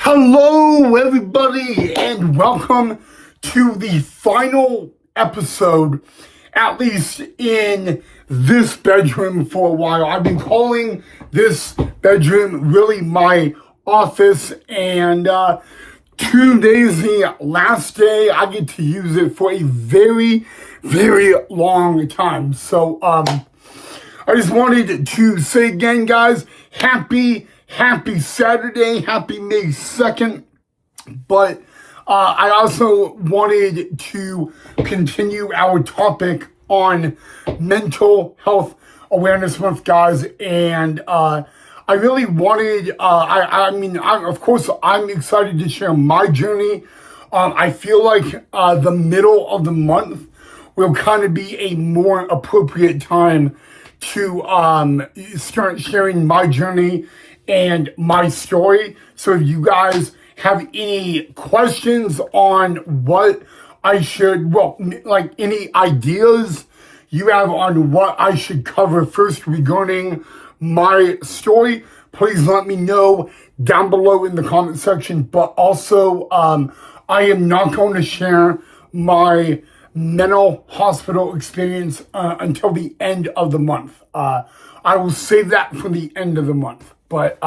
Hello, everybody, and welcome to the final episode, at least in this bedroom for a while. I've been calling this bedroom really my office, and today's the last day I get to use it for a very, very long time. So, I just wanted to say again, guys, happy Saturday, happy May 2nd. But I also wanted to continue our topic on Mental Health Awareness Month, guys. And I really wanted, of course, I'm excited to share my journey. I feel like the middle of the month will kind of be a more appropriate time to start sharing my journey and my story. So if you guys have any questions on what I should, like any ideas you have on what I should cover first regarding my story, please let me know down below in the comment section. But also, I am not going to share my mental hospital experience until the end of the month. I will save that for the end of the month. But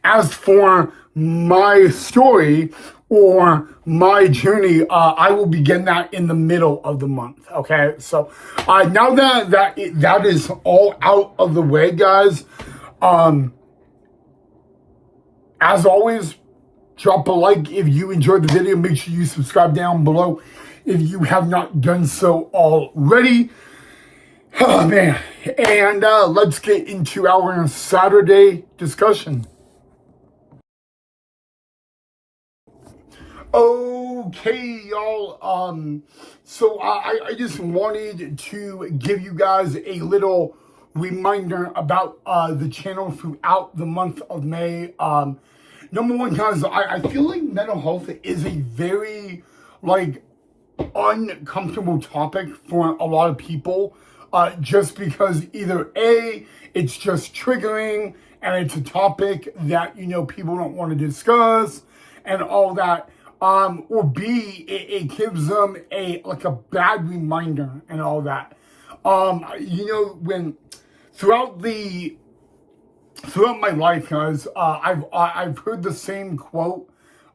as for my story or my journey, I will begin that in the middle of the month. Okay, so now that is all out of the way, guys. As always, drop a like if you enjoyed the video. Make sure you subscribe down below if you have not done so already. Oh, man. And let's get into our Saturday discussion. Okay, y'all. So I just wanted to give you guys a little reminder about the channel throughout the month of May. Number one, guys, I feel like mental health is a very, uncomfortable topic for a lot of people, just because either A, it's just triggering and it's a topic that, people don't want to discuss and all that, or B, it gives them a bad reminder and all that. When throughout my life, guys, I've heard the same quote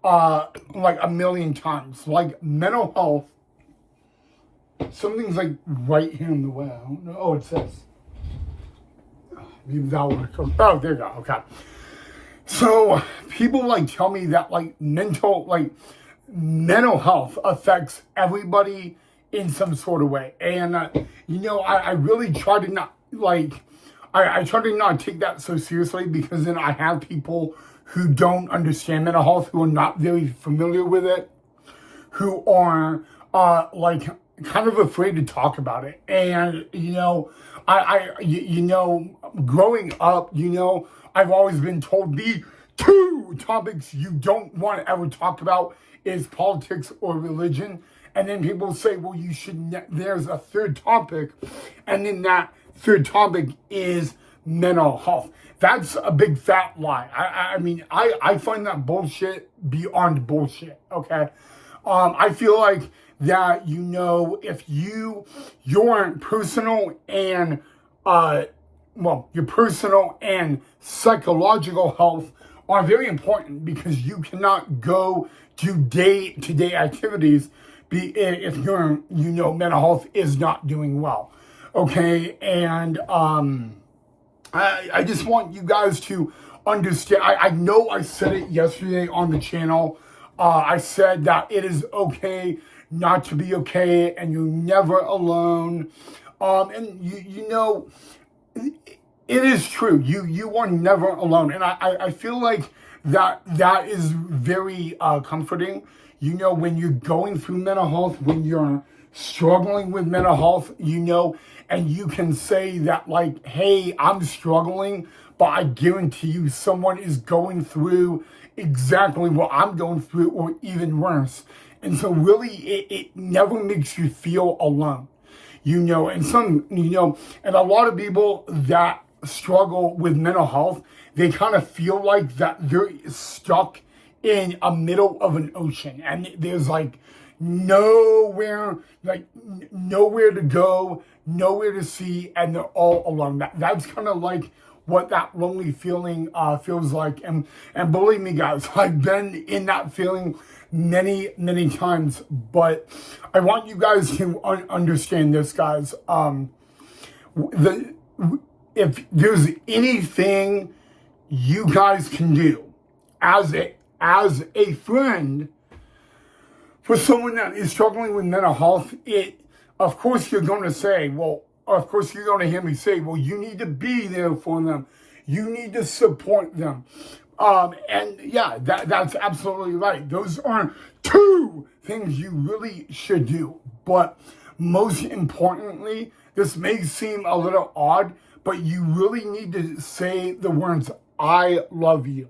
a million times. Like, mental health, something's right here in the way. I don't know. Oh, it says. Maybe that would come. Oh, there you go. Okay. So people tell me that mental health affects everybody in some sort of way, and I really try to not I try to not take that so seriously, because then I have people who don't understand mental health, who are not very familiar with it, who are kind of afraid to talk about it. And growing up, I've always been told the two topics you don't want to ever talk about is politics or religion. And then people say, well, there's a third topic, and then that third topic is mental health. That's a big fat lie. I find that bullshit beyond bullshit. Okay. I feel like that, if your personal and your personal and psychological health are very important, because you cannot go to day-to-day activities if your mental health is not doing well. Okay, and I just want you guys to understand. I know I said it yesterday on the channel. I said that it is okay not to be okay, and you're never alone. And it is true. You are never alone, and I feel like that is very comforting. When you're going through mental health, when you're struggling with mental health, and you can say that hey, I'm struggling, but I guarantee you someone is going through exactly what I'm going through, or even worse. And so really, it never makes you feel alone, and and a lot of people that struggle with mental health, they kind of feel like that they're stuck in a middle of an ocean, and there's like nowhere, nowhere to go, nowhere to see, and they're all alone. That's kind of like what that lonely feeling feels like. And believe me, guys, I've been in that feeling many times. But I want you guys to understand this, guys. If there's anything you guys can do as a friend for someone that is struggling with mental health, of course you're going to say, of course you're going to hear me say, you need to be there for them. You need to support them. And yeah, that's absolutely right. Those are two things you really should do. But most importantly, this may seem a little odd, but you really need to say the words, I love you.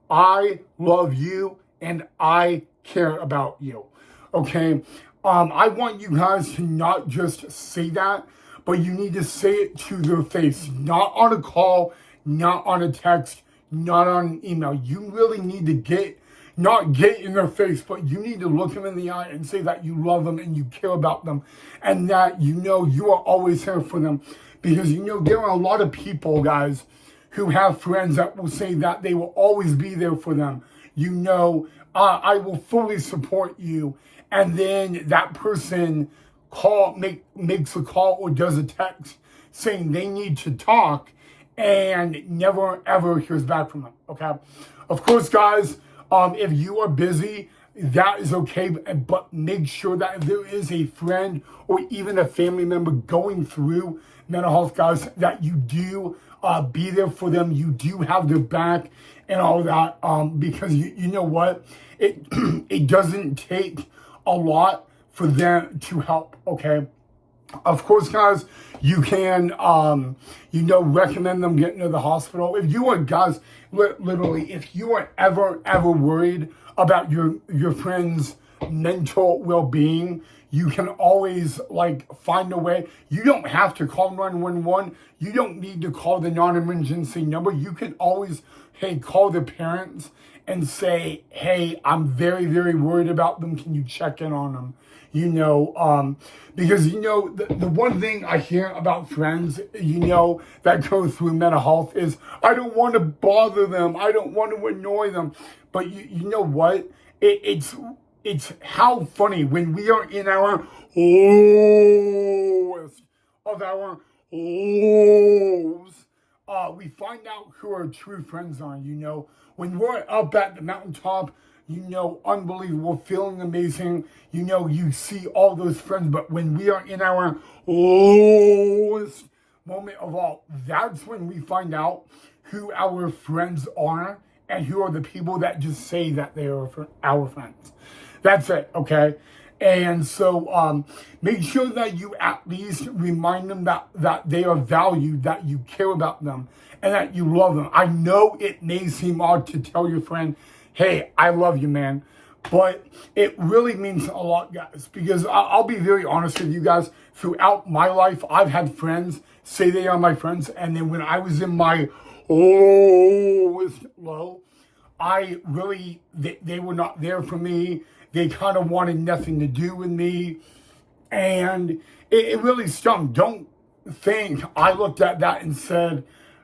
I love you and I care about you. Okay? I want you guys to not just say that, but you need to say it to their face, not on a call, not on a text, not on an email. You really need to not get in their face, but you need to look them in the eye and say that you love them and you care about them and that you are always here for them. Because there are a lot of people, guys, who have friends that will say that they will always be there for them. I will fully support you. And then that person makes a call or does a text saying they need to talk and never ever hears back from them. Okay. Of course, guys, if you are busy, that is okay, but make sure that if there is a friend or even a family member going through mental health, guys, that you do be there for them. You do have their back and all that, because you know what? It doesn't take a lot for them to help, okay? Of course, guys, you can, recommend them getting to the hospital. If you are, guys, literally, if you are ever worried about your friend's mental well-being, you can always, find a way. You don't have to call 911. You don't need to call the non-emergency number. You can always, call the parents and say, hey, I'm very worried about them. Can you check in on them? Because, the one thing I hear about friends, that go through mental health is, I don't want to bother them. I don't want to annoy them. But you know what? It's how funny when we are in our lowest of our lows, we find out who our true friends are. When we're up at the mountaintop, unbelievable, feeling amazing, you see all those friends. But when we are in our lowest moment of all, that's when we find out who our friends are and who are the people that just say that they are our friends. That's it, okay? And so make sure that you at least remind them that they are valued, that you care about them, and that you love them. I know it may seem odd to tell your friend, hey, I love you, man. But it really means a lot, guys, because I'll be very honest with you guys. Throughout my life, I've had friends say they are my friends. And then when I was in my lowest low, they were not there for me. They kind of wanted nothing to do with me. And it really stung. Don't think I looked at that and said,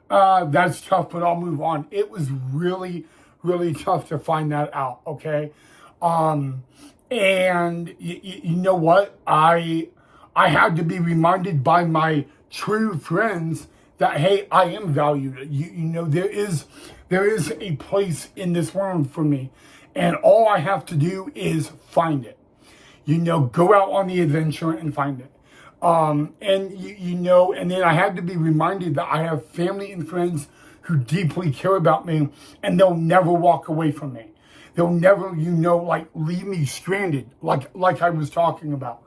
that's tough, but I'll move on. It was really tough to find that out, okay? And you know what? I had to be reminded by my true friends that, hey, I am valued. There is a place in this world for me. And all I have to do is find it. Go out on the adventure and find it. And then I had to be reminded that I have family and friends who deeply care about me, and they'll never walk away from me. They'll never, leave me stranded, like I was talking about.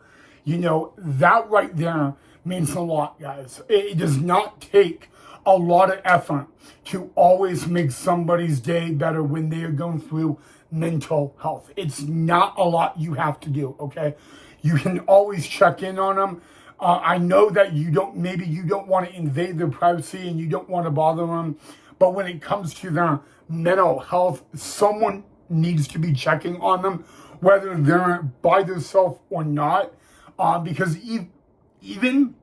That right there means a lot, guys. It does not take a lot of effort to always make somebody's day better when they are going through mental health. It's not a lot you have to do, okay? You can always check in on them. I know that you don't want to invade their privacy and you don't want to bother them, but when it comes to their mental health, someone needs to be checking on them, whether they're by themselves or not. Because even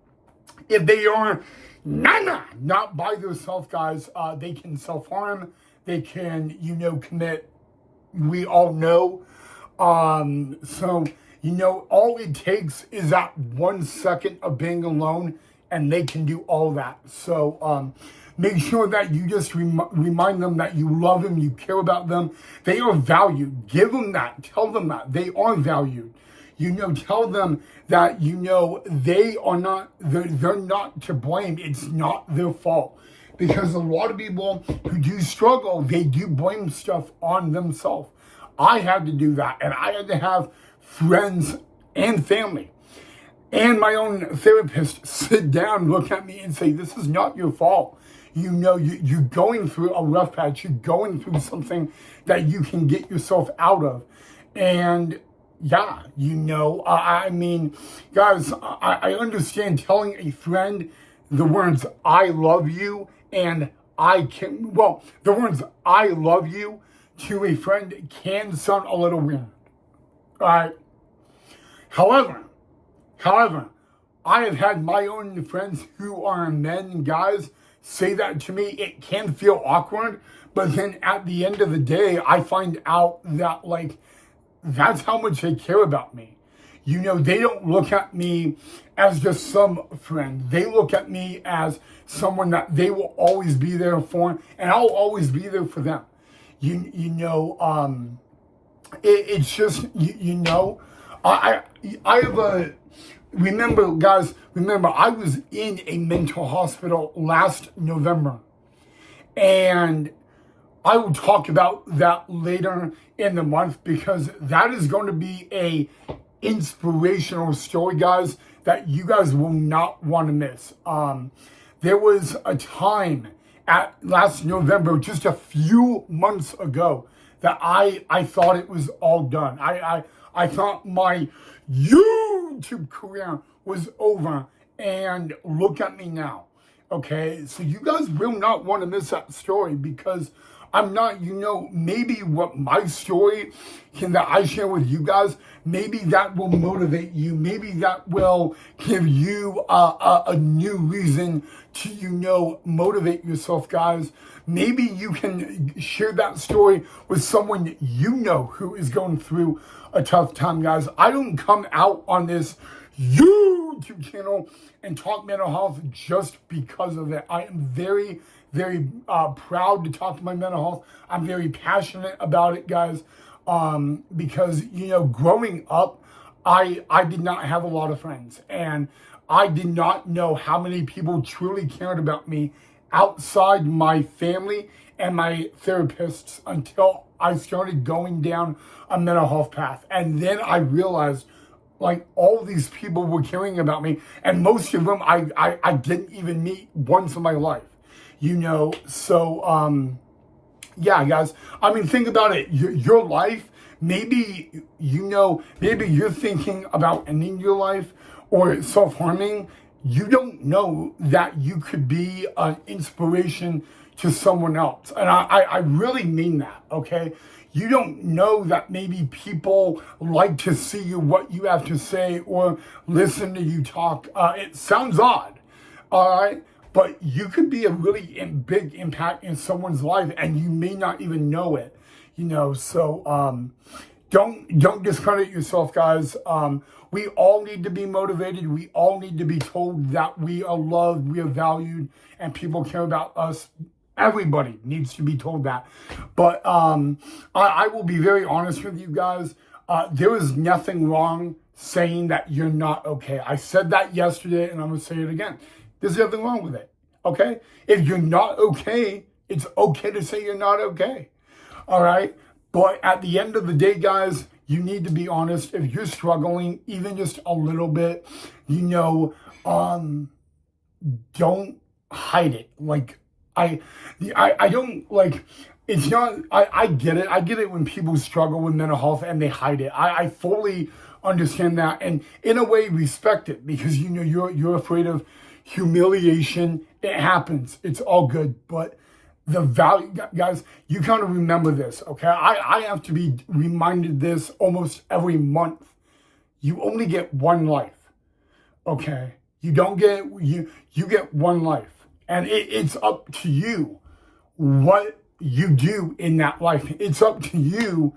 if they are not by themselves, guys, they can self-harm. They can, commit. We all know. So, all it takes is that 1 second of being alone, and they can do all that. So, make sure that you just remind them that you love them, you care about them. They are valued. Give them that. Tell them that they are valued. Tell them that, they are not, they're not to blame. It's not their fault. Because a lot of people who do struggle, they do blame stuff on themselves. I had to do that, and I had to have friends and family and my own therapist sit down, look at me and say, this is not your fault. You're going through a rough patch. You're going through something that you can get yourself out of. And yeah, I mean, guys, I understand telling a friend the words, I love you, and the words, I love you, to a friend can sound a little weird. All right. However, I have had my own friends who are men and guys say that to me. It can feel awkward, but then at the end of the day, I find out that, that's how much they care about me. They don't look at me as just some friend. They look at me as someone that they will always be there for, and I'll always be there for them. It's just, I have remember, I was in a mental hospital last November, and I will talk about that later in the month, because that is going to be a inspirational story, guys, that you guys will not want to miss. There was a time at last November, just a few months ago, that I thought it was all done. I thought my YouTube career was over, and look at me now. Okay, so you guys will not want to miss that story, because I'm not, maybe what my story that I share with you guys, maybe that will motivate you. Maybe that will give you a new reason to, motivate yourself, guys. Maybe you can share that story with someone who is going through a tough time, guys. I don't come out on this YouTube channel and talk mental health just because of it. I am very, very proud to talk to my mental health. I'm very passionate about it, guys, because, growing up, I did not have a lot of friends, and I did not know how many people truly cared about me outside my family and my therapists until I started going down a mental health path. And then I realized, all these people were caring about me, and most of them I didn't even meet once in my life. So, yeah, guys, I mean, think about it. Your life, maybe you're thinking about ending your life or self-harming. You don't know that you could be an inspiration to someone else. And I really mean that, okay? You don't know that maybe people like to see what you have to say or listen to you talk. It sounds odd, all right? But you could be a really big impact in someone's life, and you may not even know it, So don't discredit yourself, guys. We all need to be motivated. We all need to be told that we are loved, we are valued, and people care about us. Everybody needs to be told that. But I will be very honest with you guys. There is nothing wrong saying that you're not okay. I said that yesterday, and I'm going to say it again. There's nothing wrong with it, okay? If you're not okay, it's okay to say you're not okay, all right? But at the end of the day, guys, you need to be honest. If you're struggling, even just a little bit, don't hide it. I don't, it's not, I get it. I get it when people struggle with mental health and they hide it. I fully understand that, and in a way respect it, because, you're afraid of humiliation. It happens. It's all good. But the value, guys, you gotta remember this, okay? I have to be reminded this almost every month. You only get one life, okay? You don't get, you get one life. And it's up to you what you do in that life. It's up to you.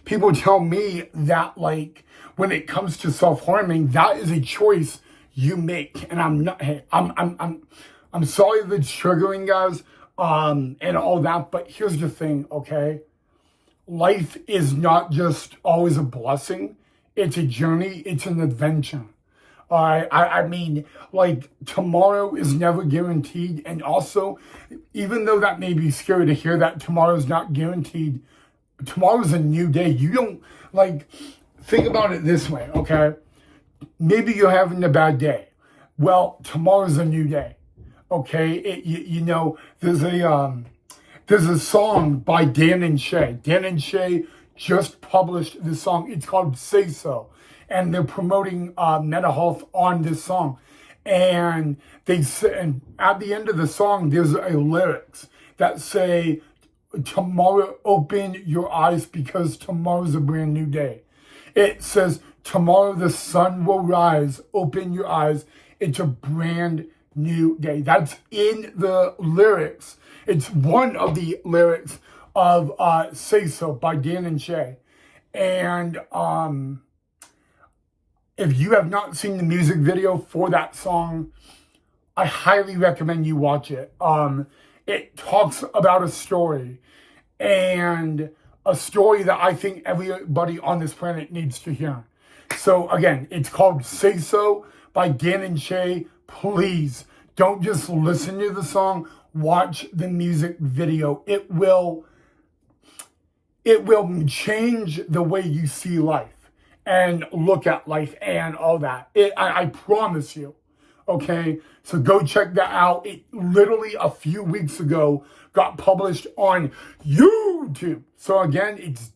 People tell me that, like, when it comes to self-harming, that is a choice you make. And I'm not, hey, I'm sorry if it's triggering, guys, and all that, but here's the thing, okay? Life is not just always a blessing. It's a journey. It's an adventure. I mean, like, tomorrow is never guaranteed. And also, even though that may be scary to hear that tomorrow's not guaranteed, tomorrow's a new day. You don't, like, think about it this way, okay? Maybe you're having a bad day. Well, tomorrow's a new day, okay? There's a song by Dan and Shay. Dan and Shay just published this song. It's called Say So. And they're promoting mental health on this song. And they say, and at the end of the song, there's a lyrics that say, tomorrow open your eyes because tomorrow's a brand new day. It says, tomorrow the sun will rise, open your eyes. It's a brand new day. That's in the lyrics. It's one of the lyrics of Say So by Dan and Shay. And if you have not seen the music video for that song, I highly recommend you watch it. It talks about a story, and a story that I think everybody on this planet needs to hear. So again, it's called Say So by Dan and Shay. Please don't just listen to the song, watch the music video. It will change the way you see life and look at life and all that. I promise you. Okay, so go check that out. It literally a few weeks ago got published on YouTube. So again, it's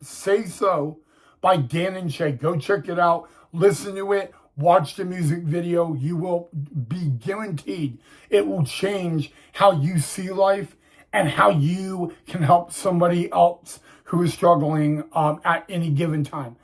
Say So by Dan and Shay. Go check it out. Listen to it. Watch the music video. You will be guaranteed it will change how you see life and how you can help somebody else who is struggling at any given time.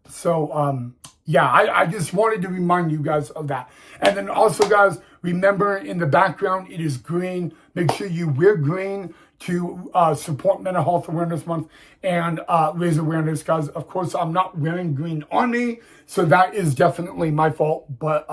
So, yeah, I just wanted to remind you guys of that. And then also, guys, remember in the background, it is green. Make sure you wear green to support Mental Health Awareness Month and raise awareness, guys. Of course, I'm not wearing green on me, so that is definitely my fault. But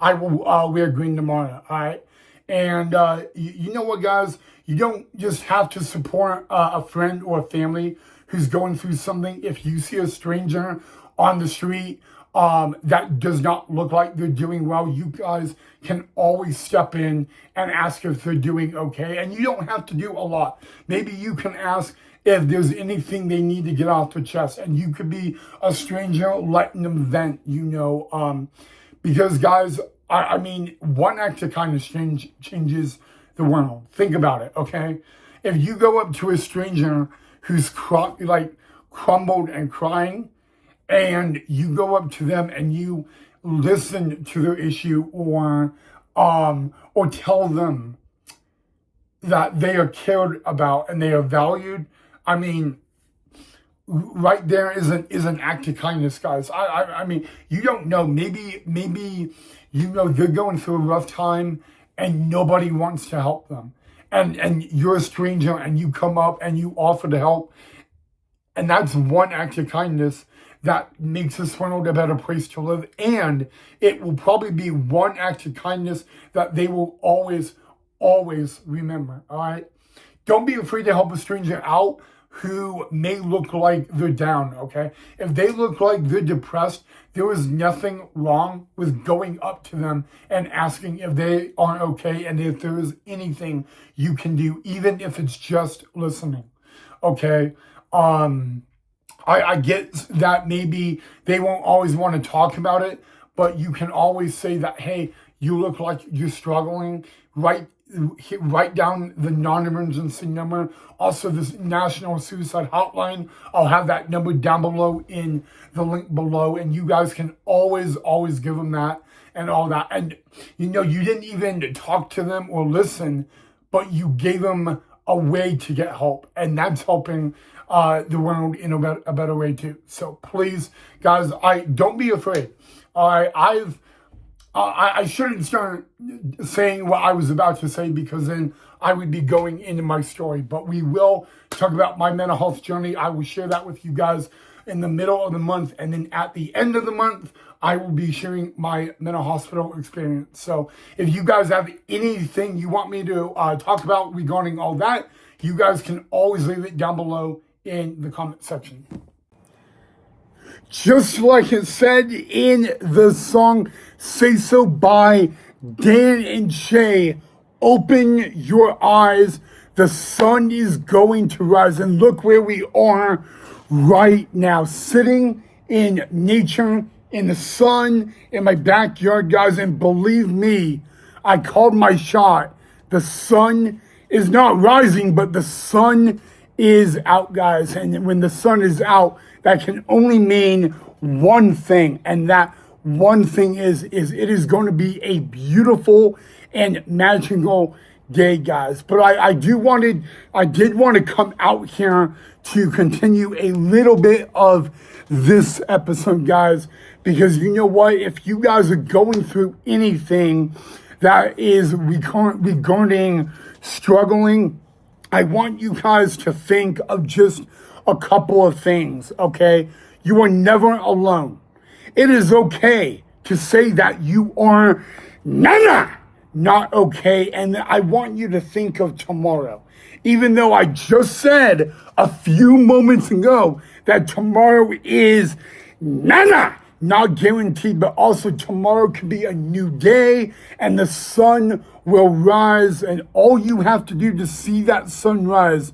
I will wear green tomorrow, all right? And you know what, guys? You don't just have to support a friend or a family who's going through something. If you see a stranger on the street that does not look like they're doing well, you guys can always step in and ask if they're doing okay. And you don't have to do a lot. Maybe you can ask if there's anything they need to get off their chest. And you could be a stranger letting them vent, because, guys, I mean, one act of kindness changes the world. Think about it, okay? If you go up to a stranger who's crumbled and crying, and you go up to them and you listen to their issue or tell them that they are cared about and they are valued, I mean, right there is an act of kindness, guys. I mean, you don't know. Maybe they're going through a rough time and nobody wants to help them. And you're a stranger and you come up and you offer to help. And that's one act of kindness that makes this world a better place to live. And it will probably be one act of kindness that they will always, always remember, all right? Don't be afraid to help a stranger out who may look like they're down, okay? If they look like they're depressed, there is nothing wrong with going up to them and asking if they are okay and if there is anything you can do, even if it's just listening, okay? I get that maybe they won't always want to talk about it, but you can always say that, hey, you look like you're struggling. Write down the non-emergency number. Also, this National Suicide Hotline. I'll have that number down below in the link below, and you guys can always give them that. and all that. And, you didn't even talk to them or listen, but you gave them a way to get help. And that's helping the world in a better way too. So please, guys, don't be afraid. I shouldn't start saying what I was about to say because then I would be going into my story. But we will talk about my mental health journey. I will share that with you guys in the middle of the month. And then at the end of the month, I will be sharing my mental hospital experience. So if you guys have anything you want me to talk about regarding all that, you guys can always leave it down below in the comment section. Just like it said in the song Say So by Dan and Shay, open your eyes, the sun is going to rise. And look where we are right now, sitting in nature, in the sun, in my backyard, guys. And believe me, I called my shot. The sun is not rising, but the sun is out, guys. And when the sun is out, that can only mean one thing, and that one thing is it is going to be a beautiful and magical day, guys. But I did want to come out here to continue a little bit of this episode, guys, because you know what? If you guys are going through anything that is regarding struggling, I want you guys to think of just a couple of things, okay? You are never alone. It is okay to say that you are not okay, and I want you to think of tomorrow. Even though I just said a few moments ago that tomorrow is not guaranteed, but also tomorrow could be a new day and the sun will rise, and all you have to do to see that sunrise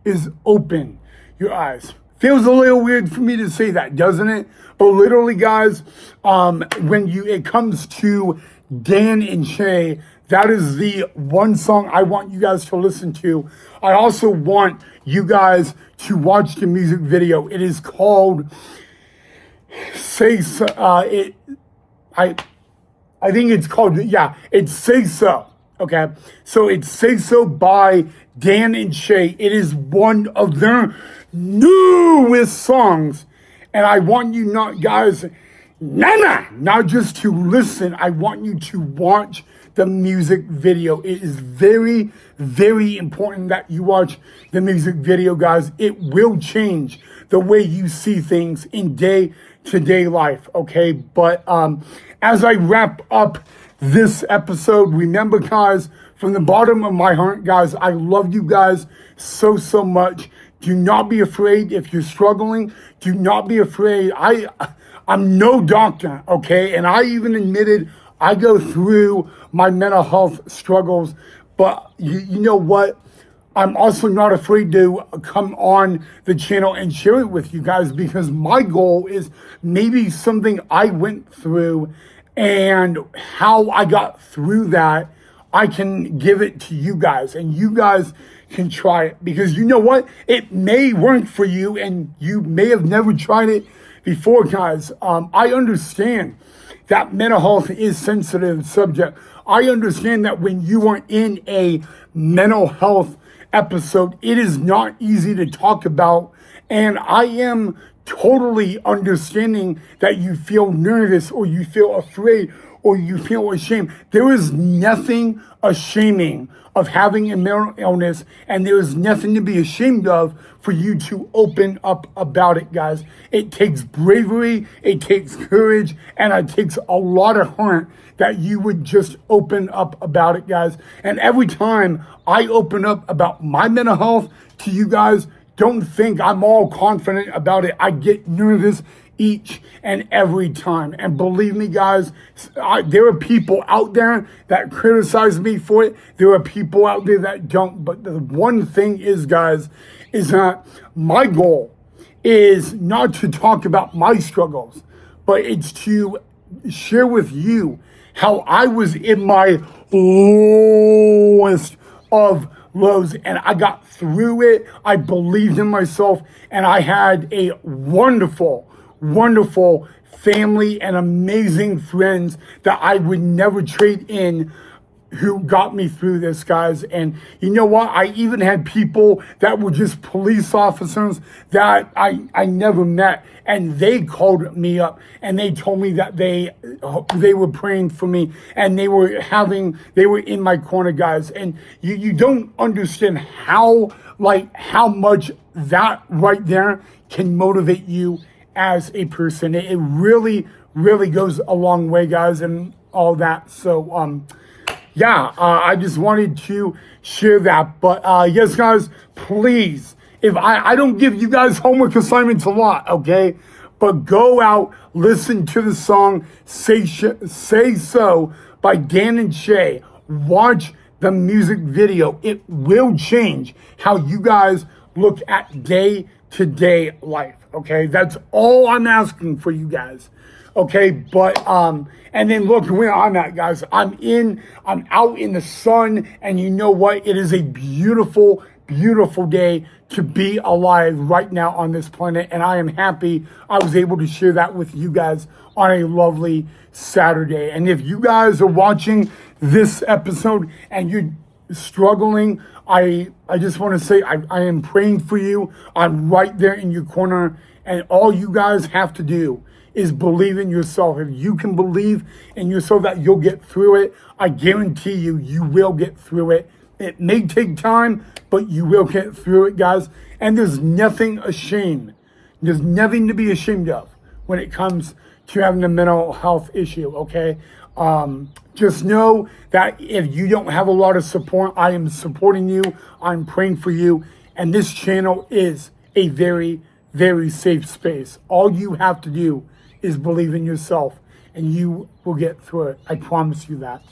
is open your eyes. Feels a little weird for me to say that, doesn't it? But literally, guys, when it comes to Dan and Shay, that is the one song I want you guys to listen to. I also want you guys to watch the music video. It is called Say So. I think it's called, it's Say So. Okay, so it's Say So by Dan and Shay. It is one of their newest songs. And I want you not just to listen. I want you to watch the music video. It is very, very important that you watch the music video, guys. It will change the way you see things in day-to-day life, okay? But as I wrap up this episode, remember, guys, from the bottom of my heart, guys, I love you guys so much. Do not be afraid if you're struggling. Do not be afraid. I'm no doctor, okay? And I even admitted I go through my mental health struggles. But you know what? I'm also not afraid to come on the channel and share it with you guys, because my goal is maybe something I went through and how I got through that, I can give it to you guys, and you guys can try it, because you know what? It may work for you, and you may have never tried it before, guys. I understand that mental health is a sensitive subject. I understand that when you are in a mental health episode, it is not easy to talk about, and I am totally understanding that you feel nervous, or you feel afraid, or you feel ashamed. There is nothing ashaming of having a mental illness, and there is nothing to be ashamed of for you to open up about it, guys. It takes bravery, it takes courage, and it takes a lot of heart that you would just open up about it, guys. And every time I open up about my mental health to you guys, don't think I'm all confident about it. I get nervous each and every time. And believe me, guys, there are people out there that criticize me for it. There are people out there that don't. But the one thing is, guys, is that my goal is not to talk about my struggles, but it's to share with you how I was in my lowest of lows, and I got through it. I believed in myself, and I had a wonderful wonderful family and amazing friends that I would never trade in who got me through this, guys. And you know what? I even had people that were just police officers that I never met, and they called me up and they told me that they were praying for me and they were in my corner, guys. And you don't understand how much that right there can motivate you as a person. It really, really goes a long way, guys, and all that. So, yeah, I just wanted to share that. But yes, guys, please, if I don't give you guys homework assignments a lot, okay? But go out, listen to the song Say So by Dan and Shay. Watch the music video. It will change how you guys look at day-to-day life, okay? That's all I'm asking for you guys. Okay, but and then look where I'm at, guys. I'm out in the sun, and you know what? It is a beautiful, beautiful day to be alive right now on this planet, and I am happy I was able to share that with you guys on a lovely Saturday. And if you guys are watching this episode and you're struggling, I just want to say I am praying for you. I'm right there in your corner, and all you guys have to do is believe in yourself. If you can believe in yourself that you'll get through it, I guarantee you, you will get through it. It may take time, but you will get through it, guys. And there's nothing ashamed. There's nothing to be ashamed of when it comes to having a mental health issue, okay? Just know that if you don't have a lot of support, I am supporting you. I'm praying for you. And this channel is a very, very safe space. All you have to do is believe in yourself, and you will get through it. I promise you that.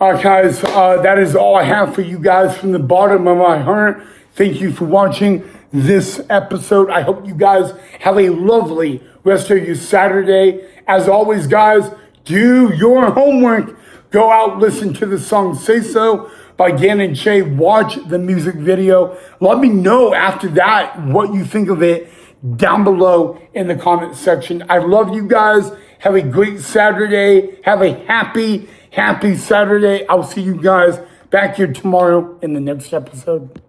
All right, guys, that is all I have for you guys from the bottom of my heart. Thank you for watching this episode. I hope you guys have a lovely rest of your Saturday. As always, guys, do your homework. Go out, listen to the song Say So by Dan and Shay. Watch the music video. Let me know after that what you think of it down below in the comment section. I love you guys. Have a great Saturday. Have a happy Saturday. I'll see you guys back here tomorrow in the next episode.